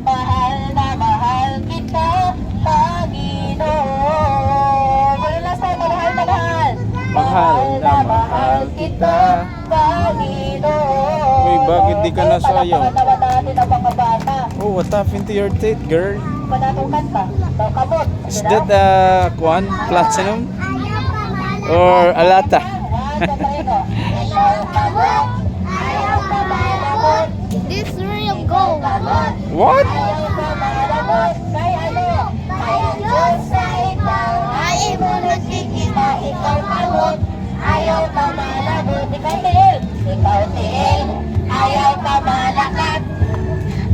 mahal kita, Panginoon. Muli last time, mahal na mahal. Mahal kita. Panginoon. Uy, bakit di ka nasayaw? Palakpakan naman natin ang mga bata. Oh, what happened to your teeth, girl? Panatong kanta, kamot. Is that Kwan? Platinum? Or alata? This real gold. What? Ay mo nagkikita, ikaw kamot. Ayaw ka malabot, ikaw tiil. Ikaw tiil, ayaw ka malakat.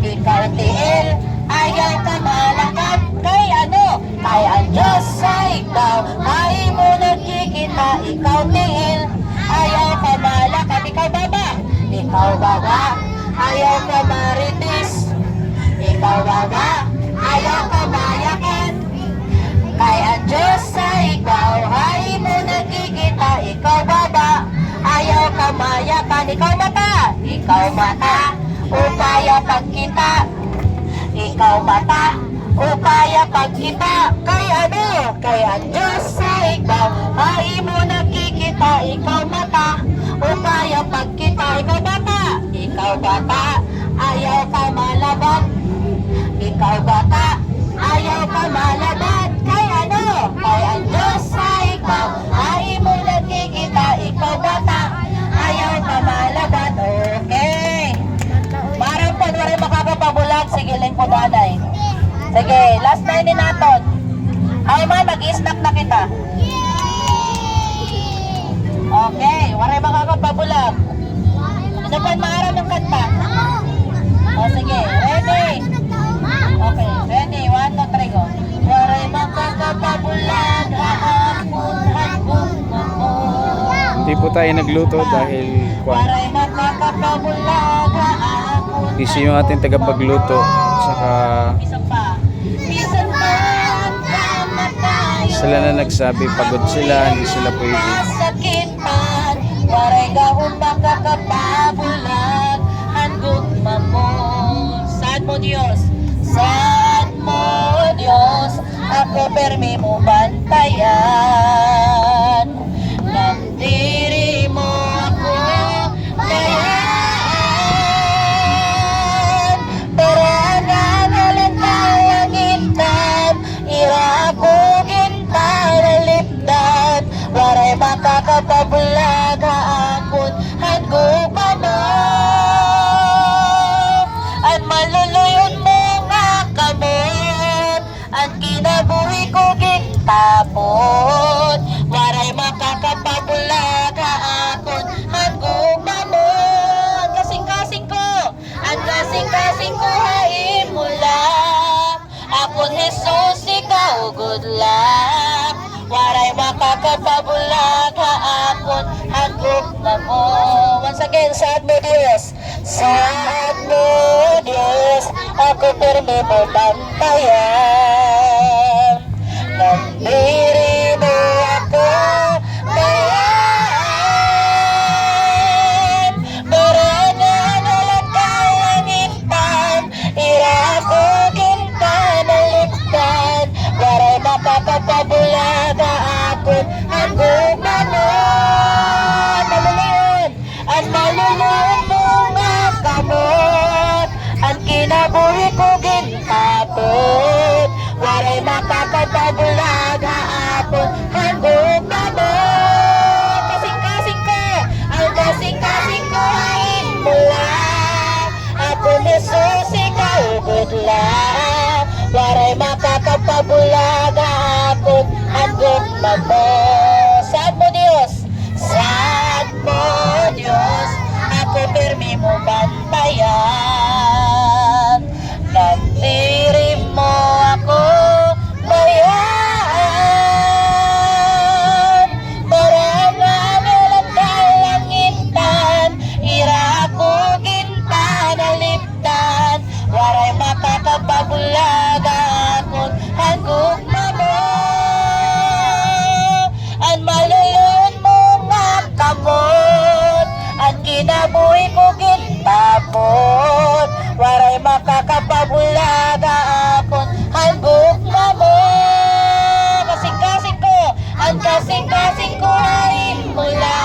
Ikaw tiil, ayaw ka malakat. Kay ano? Kay ang Diyos sa ikaw. Ay mo nagkikita, ikaw tiil. Ayaw ka malakat, ikaw baba. Ikaw baba, ayaw ka maritis. Ikaw baba, ayaw ka mayakan. Kay ang Diyos sa ikaw, ay mo nagkikita, ikaw baba, ayaw ka mayakan, ikaw mata, upaya pagkita, ikaw mata, upaya pagkita, kay ano, kay ang Diyos sa ikaw, ay mo nagkikita, ikaw mata, upaya pagkita, ikaw bata, ayaw ka malabat, ikaw bata, ayaw ka malabat, kay ano, kay ang Diyos sa ikaw, ay mo nagkikita, ikaw bata, ayaw ka malabat, okay. Parang po, wala makakapabulag, sige lang po nanay. Sige, last na ni naton. Ay man, mag-i-stop na kita. Okay, wala makakapabulag. Ano pa maaram yung kanta? O sige, ready? Okay, ready, 1, 2, 3, go. Waray makakapabulag, hapon mo. Hindi po tayo nagluto dahil Kwan. Waray makakapabulag, hapon. Busy yung ating tagapagluto. Saka Isa pa. Bisan pa ang kamatayon. sila na nagsabi pagod sila, hindi sila pwede. Masakitan, waray gahong makakapabulag, handugma mo. Saan mo Diyos? Saan mo Diyos? Ako permi mo bantayan. Nandiri mo ako dayaan. Perangan alantay ang intan, irabugin panalipdan. Waray makakapabulag haakon hanggupa mo. At maluluyon mo nga kamot, ang kinabuhi ko gintapot. Waray makakapabulag haakon hanggupa mo. Ang kasing-kasing ko, ang kasing-kasing ko hain mo lang. Akon Jesus, ikaw good luck. Waray makakapabulag haakon hanggupa mo. Once again, saan mo Diyos? Saan mo Diyos? Ako permi mo bantayan. Nandiri mo ako dayaan. Marangan alat kalangitan, irabugin ka ng ligtan. Waray makakapabulag akon hanggupa mo. Maluluyon, ang maluluyon mo nga kamot, ang kinabuhi ko gintapot. Waray makakapabulag haapon hanggupa mo. Kasing-kasing ko, ang kasing-kasing ko hain mo lang. Ako Jesus, ikaw good luck. Waray makakapabulag haapon hanggupa mo. Saan mo Diyos? Saan mo Diyos? Ako permi mo bantayan. Nandiri mo ako bayan. pabulaga akon hanbuk mo. Kasing-kasing ko, ang kasing-kasing ko ay mula.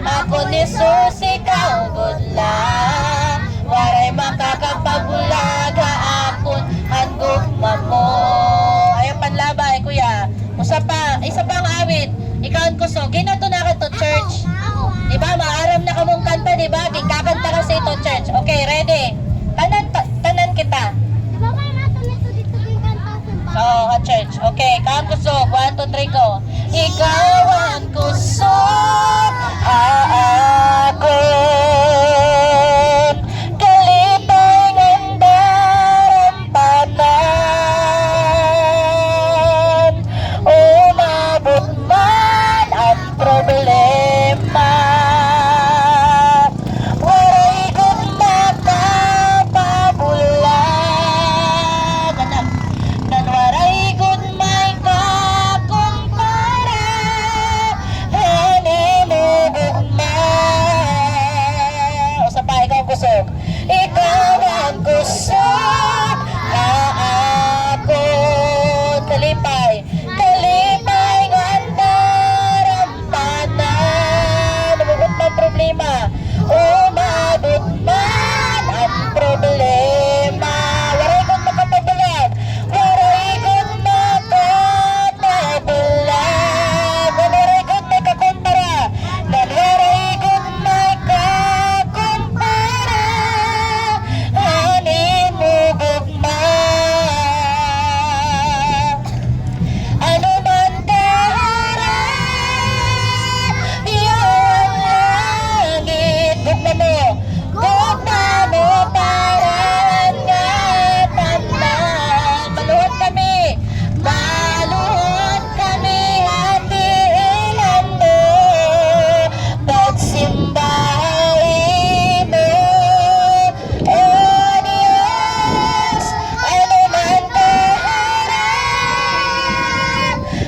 Ako ni Susi ka gudla. Waray makakapabulaga akon hanbuk mo. Ayaw panlabay kuya. Isa pang awit. Ikaw ang kusog. Ginato na ka to church. Diba? Maaram na kamong kanta, diba? Kakanta ka sa ito church. Okay, ready? Tanan kita. So, church. Okay, ikaw ang kusog. 1, 2, 3, go. Ikaw ang kusog. Aakon. Kalipay ngandar ang tanan. Umabot man ang problema. Waray kong makapabulag. Nan waray kong may kakumpara. Hini mo gugma. O sa pa, ikaw ang kusog. Ikaw ang kusog. Aakon. Kalipay. Kalipay ngandar ang tanan. Nabugot man problema. Umabot man ang problema. Waray kong makapabulag. Waray kong makapabulag. Waray kong may kakumpara. Waray kong may kakumpara. Hanin mo gugma. Ano man kaharap, iyong langit. Gugma mo. Gugma mo paraan nga tanan. Maluhod kami. Maluhod kami hatiin mo. Pagsimbahin mo. Oh Diyos, ano man kaharap,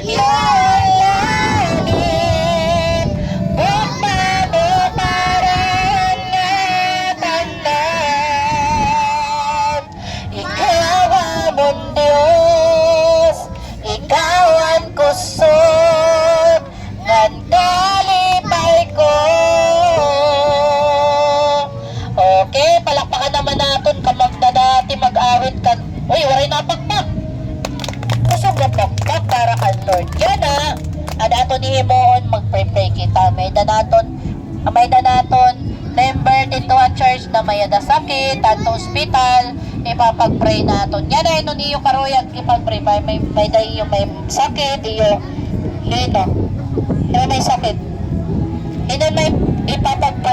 iyong langit. Gugma mo paraan nga tanan. Ikaw ang Diyos, ikaw ang kusog, ngan kalipay ko. Okay, palakpakan naman natin kamag na dati mag-awit ka. Uy, waray na pakpak. Kusog na pakpak para kan Lord. Yan na. Adato ni Himoon, mag-pray-pray kita. May danaton member dito at church na may sakit at hospital, ipapag-pray naton. Yan ay no niyo karoyag ipag-pray. May dayo may sakit, iyo lino. May sakit. Ino may ipapag-pray.